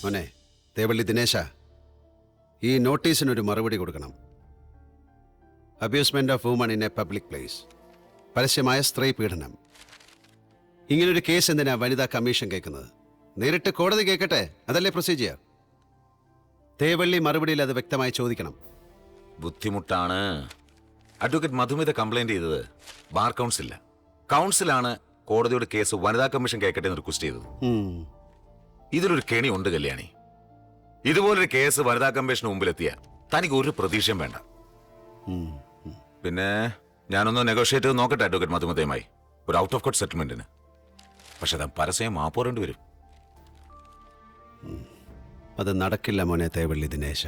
മോനെ തേവള്ളി ദിനേശ, ഈ നോട്ടീസിനൊരു മറുപടി കൊടുക്കണം. Abusement of woman in a public place, പരസ്യമായ സ്ത്രീ പീഡനം. ഇങ്ങനൊരു കേസ് എന്തിനാ വനിതാ കമ്മീഷൻ കേൾക്കുന്നത്? നേരിട്ട് കോടതി കേൾക്കട്ടെ, അതല്ലേ പ്രൊസീജിയർ. തേവള്ളി മറുപടിയിൽ അത് വ്യക്തമായി ചോദിക്കണം. ബുദ്ധിമുട്ടാണ്. അഡ്വക്കേറ്റ് മധുമിത കംപ്ലൈന്റ് ചെയ്തത് ബാർ കൗൺസിലില്ല. കൗൺസിലാണ് കോടതിയുടെ കേസ് വനിതാ കമ്മീഷൻ കേൾക്കട്ടെ എന്ന് റിക്വസ്റ്റ് ചെയ്തത്. ഇതിലൊരു കെണി ഉണ്ട് കല്യാണി. ഇതുപോലൊരു കേസ് വനിതാ കമ്മീഷന് മുമ്പിലെത്തിയ തനിക്ക് ഒരു പ്രതീക്ഷയും വേണ്ട. പിന്നെ ഞാനൊന്ന് നെഗോഷിയേറ്റ് ചെയ്ത് നോക്കട്ടെ അഡ്വക്കേറ്റ് മധുമിതയുമായി ഒരു ഔട്ട് ഓഫ് കോർട്ട് സെറ്റിൽമെന്റിന്. പക്ഷെ അത് പരസ്യം മാപ്പോറേണ്ടി വരും. അത് നടക്കില്ല മോനെ തേവള്ളി ദിനേശ.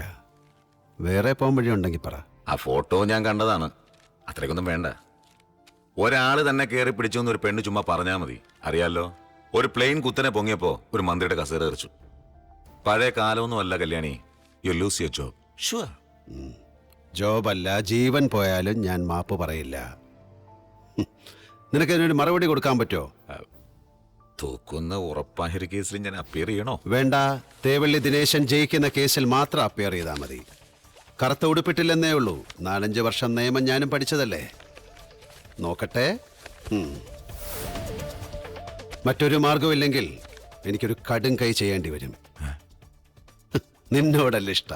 വേറെ പോകാൻ വഴിയുണ്ടെങ്കിൽ പറ. ആ ഫോട്ടോ ഞാൻ കണ്ടതാണ്. അത്രയ്ക്കൊന്നും വേണ്ട. ഒരാള് തന്നെ കയറി പിടിച്ചു എന്നൊരു പെണ്ണ് ചുമ്മാ പറഞ്ഞാൽ മതി. അറിയാലോ, ഒരു പ്ലെയിൻ കുത്തനെ പൊങ്ങിയപ്പോ ഒരു മന്ത്രിയുടെ കസേര എറിച്ചു. പഴയ കാലമൊന്നും അല്ല Kalyani. You lose your job. Sure. ജോബല്ല, ജീവൻ പോയാലും ഞാൻ മാപ്പ് പറയില്ല. നിനക്കതിനൊരു മറുപടി കൊടുക്കാൻ പറ്റുമോ? തൂക്കുന്ന ഉറപ്പായ ഒരു കേസിൽ ഞാൻ അപ്പിയർ ചെയ്യണോ? വേണ്ട. തേവള്ളി ദിനേശൻ ജയിക്കുന്ന കേസിൽ മാത്രം അപ്പിയർ ചെയ്താൽ മതി. കറുത്ത ഉടുപ്പിട്ടില്ലെന്നേ ഉള്ളൂ. 4-5 വർഷം നിയമം ഞാനും പഠിച്ചതല്ലേ. നോക്കട്ടെ. മറ്റൊരു മാർഗമില്ലെങ്കിൽ എനിക്കൊരു കടും കൈ ചെയ്യേണ്ടി വരും. നിന്നോടല്ല ഇഷ്ട.